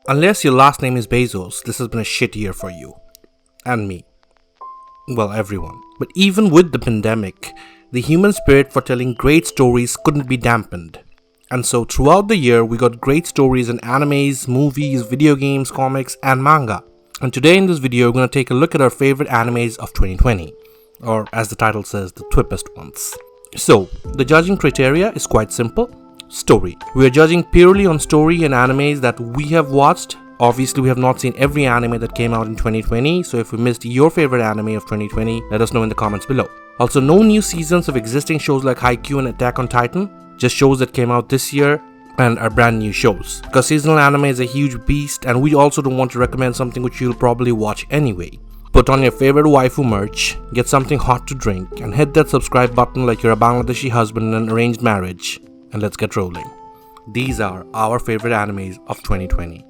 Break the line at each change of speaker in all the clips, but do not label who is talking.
Unless your last name is Bezos, this has been a shit year for you. And me. Well, everyone. But even with the pandemic, the human spirit for telling great stories couldn't be dampened. And so throughout the year, we got great stories in animes, movies, video games, comics, and manga. And today in this video, we're going to take a look at our favorite animes of 2020. Or as the title says, the Thwippest ones. So, the judging criteria is quite simple. Story. We are judging purely on story and animes that we have watched. Obviously, we have not seen every anime that came out in 2020, so if we missed your favorite anime of 2020, let us know in the comments below. Also, no new seasons of existing shows like Haikyuu and Attack on Titan, just shows that came out this year and are brand new shows. Because seasonal anime is a huge beast, and we also don't want to recommend something which you'll probably watch anyway. Put on your favorite waifu merch, get something hot to drink, and hit that subscribe button like you're a Bangladeshi husband in an arranged marriage. And let's get rolling. These are our favorite animes of 2020.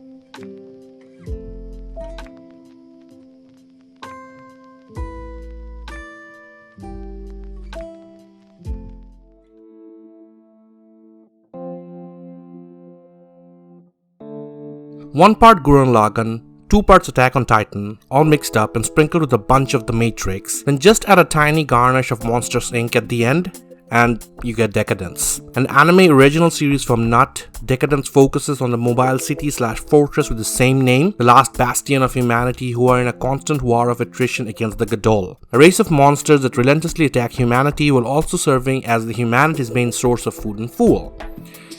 One part Gurren Lagann, 2 parts Attack on Titan, all mixed up and sprinkled with a bunch of The Matrix, then just add a tiny garnish of Monsters Inc. at the end, and you get Decadence. An anime original series from Nut, Decadence focuses on the mobile city/fortress with the same name, the last bastion of humanity who are in a constant war of attrition against the Gadol, a race of monsters that relentlessly attack humanity while also serving as the humanity's main source of food and fuel.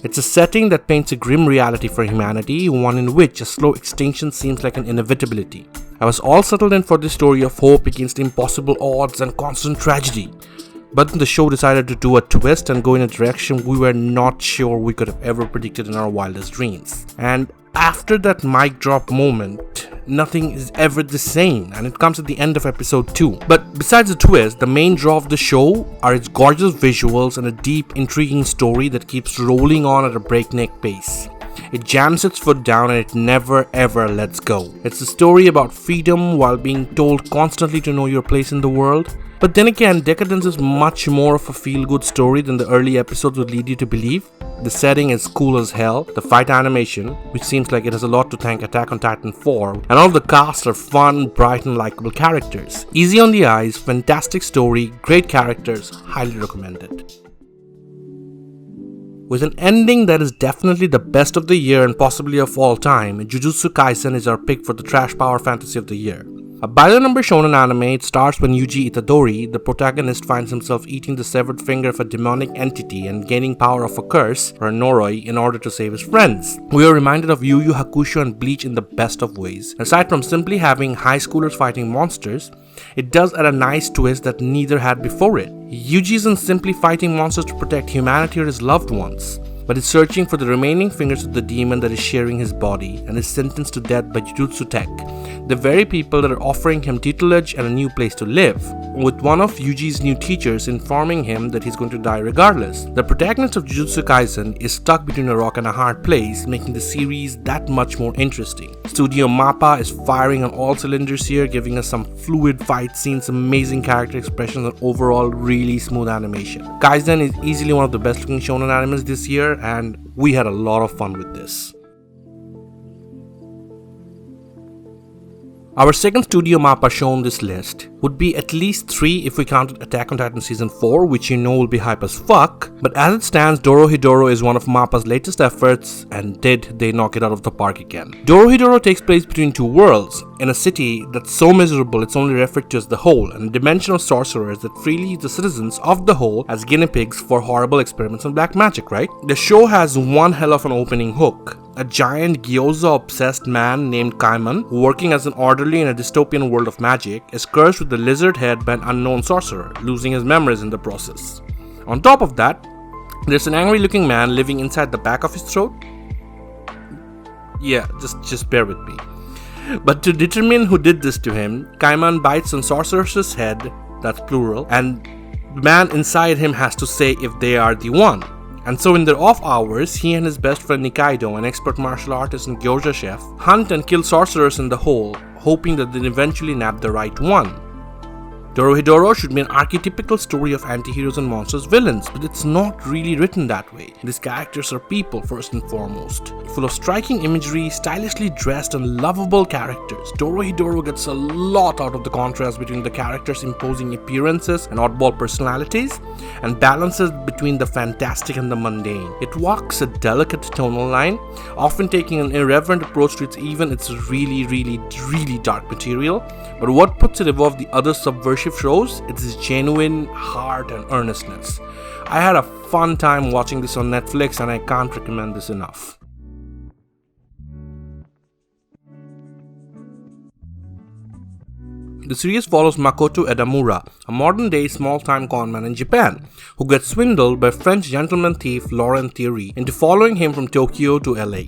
It's a setting that paints a grim reality for humanity, one in which a slow extinction seems like an inevitability. I was all settled in for this story of hope against impossible odds and constant tragedy. But then the show decided to do a twist and go in a direction we were not sure we could have ever predicted in our wildest dreams. And after that mic drop moment, nothing is ever the same, and it comes at the end of episode 2. But besides the twist, the main draw of the show are its gorgeous visuals and a deep, intriguing story that keeps rolling on at a breakneck pace. It jams its foot down and it never ever lets go. It's a story about freedom while being told constantly to know your place in the world. But then again, Decadence is much more of a feel-good story than the early episodes would lead you to believe. The setting is cool as hell, the fight animation, which seems like it has a lot to thank Attack on Titan for, and all of the cast are fun, bright and likable characters. Easy on the eyes, fantastic story, great characters, highly recommended. With an ending that is definitely the best of the year and possibly of all time, Jujutsu Kaisen is our pick for the trash power fantasy of the year. A by-the-number shonen anime, it starts when Yuji Itadori, the protagonist, finds himself eating the severed finger of a demonic entity and gaining power of a curse, or a Noroi, in order to save his friends. We are reminded of Yu Yu Hakusho and Bleach in the best of ways. Aside from simply having high schoolers fighting monsters, it does add a nice twist that neither had before it. Yuji isn't simply fighting monsters to protect humanity or his loved ones, but is searching for the remaining fingers of the demon that is sharing his body and is sentenced to death by Jujutsu Tech, the very people that are offering him tutelage and a new place to live, with one of Yuji's new teachers informing him that he's going to die regardless. The protagonist of Jujutsu Kaisen is stuck between a rock and a hard place, making the series that much more interesting. Studio MAPPA is firing on all cylinders here, giving us some fluid fight scenes, amazing character expressions, and overall really smooth animation. Kaisen is easily one of the best looking shonen animes this year, and we had a lot of fun with this. Our second Studio MAPPA show on this list would be at least 3 if we counted Attack on Titan Season 4, which you know will be hype as fuck, but as it stands, Dorohedoro is one of MAPPA's latest efforts, and did they knock it out of the park again. Dorohedoro takes place between 2 worlds, in a city that's so miserable it's only referred to as the Hole, and a dimension of sorcerers that freely use the citizens of the Hole as guinea pigs for horrible experiments on black magic, right? The show has one hell of an opening hook. A giant gyoza-obsessed man named Kaiman, working as an orderly in a dystopian world of magic, is cursed with the lizard head by an unknown sorcerer, losing his memories in the process. On top of that, there's an angry-looking man living inside the back of his throat. Yeah, just bear with me. But to determine who did this to him, Kaiman bites on sorcerer's head, that's plural, and the man inside him has to say if they are the one. And so in their off hours, he and his best friend Nikaido, an expert martial artist and gyoza chef, hunt and kill sorcerers in the Hole, hoping that they'll eventually nab the right one. Dorohedoro should be an archetypical story of anti-heroes and monsters villains, but it's not really written that way. These characters are people first and foremost. Full of striking imagery, stylishly dressed and lovable characters, Dorohedoro gets a lot out of the contrast between the characters' imposing appearances and oddball personalities, and balances between the fantastic and the mundane. It walks a delicate tonal line, often taking an irreverent approach to its really dark material, but what puts it above the other subversive shows, it's its genuine heart and earnestness. I had a fun time watching this on Netflix and I can't recommend this enough. The series follows Makoto Edamura, a modern-day small-time conman in Japan, who gets swindled by French gentleman thief Laurent Thierry into following him from Tokyo to LA.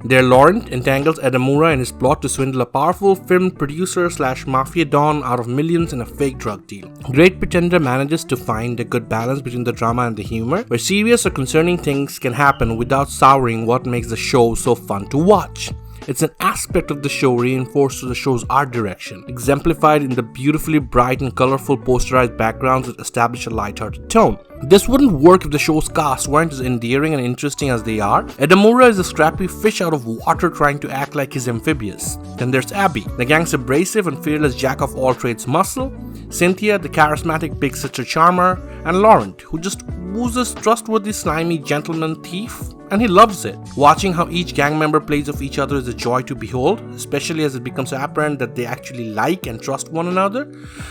There, Laurent entangles Edamura in his plot to swindle a powerful film producer/mafia don out of millions in a fake drug deal. Great Pretender manages to find a good balance between the drama and the humor, where serious or concerning things can happen without souring what makes the show so fun to watch. It's an aspect of the show reinforced through the show's art direction, exemplified in the beautifully bright and colorful posterized backgrounds that establish a lighthearted tone. This wouldn't work if the show's cast weren't as endearing and interesting as they are. Edamura is a scrappy fish out of water trying to act like he's amphibious. Then there's Abby, the gang's abrasive and fearless jack-of-all-trades muscle, Cynthia, the charismatic big sister charmer, and Laurent, who just oozes trustworthy slimy gentleman thief, and he loves it. Watching how each gang member plays off each other is a joy to behold, especially as it becomes apparent that they actually like and trust one another.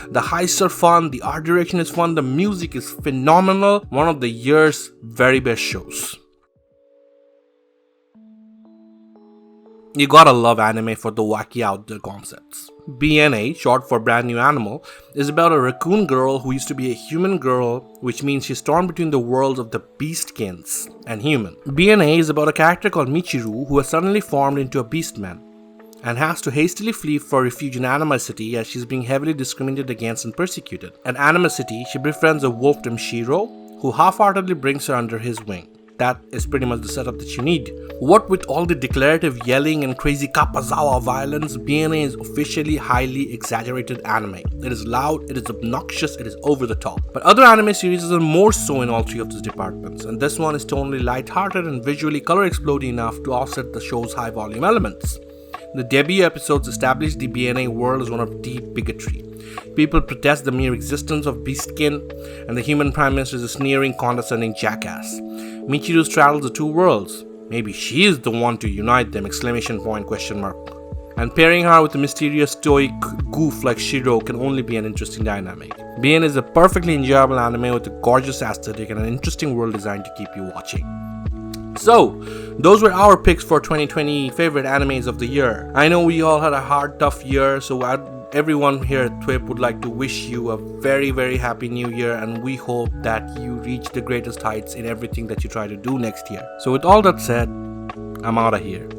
The heists are fun, the art direction is fun, the music is phenomenal, one of the year's very best shows. You gotta love anime for the wacky out there concepts. BNA, short for Brand New Animal, is about a raccoon girl who used to be a human girl, which means she's torn between the worlds of the beastkins and human. BNA is about a character called Michiru who has suddenly formed into a beastman and has to hastily flee for refuge in Anima City as she's being heavily discriminated against and persecuted. At Anima City, she befriends a wolf named Shiro, who half-heartedly brings her under his wing. That is pretty much the setup that you need. What with all the declarative yelling and crazy Kapazawa violence, BNA is officially highly exaggerated anime. It is loud, it is obnoxious, it is over the top. But other anime series are more so in all three of these departments, and this one is tonally light-hearted and visually color-exploding enough to offset the show's high-volume elements. The debut episodes established the BNA world as one of deep bigotry. People protest the mere existence of beastkin, and the human prime minister is a sneering, condescending jackass. Michiru straddles the two worlds. Maybe she is the one to unite them! And pairing her with a mysterious stoic goof like Shiro can only be an interesting dynamic. BN is a perfectly enjoyable anime with a gorgeous aesthetic and an interesting world design to keep you watching. So, those were our picks for 2020 favorite animes of the year. I know we all had a hard, tough year, so everyone here at Thwip would like to wish you a very happy new year, and we hope that you reach the greatest heights in everything that you try to do next year. So with all that said, I'm out of here.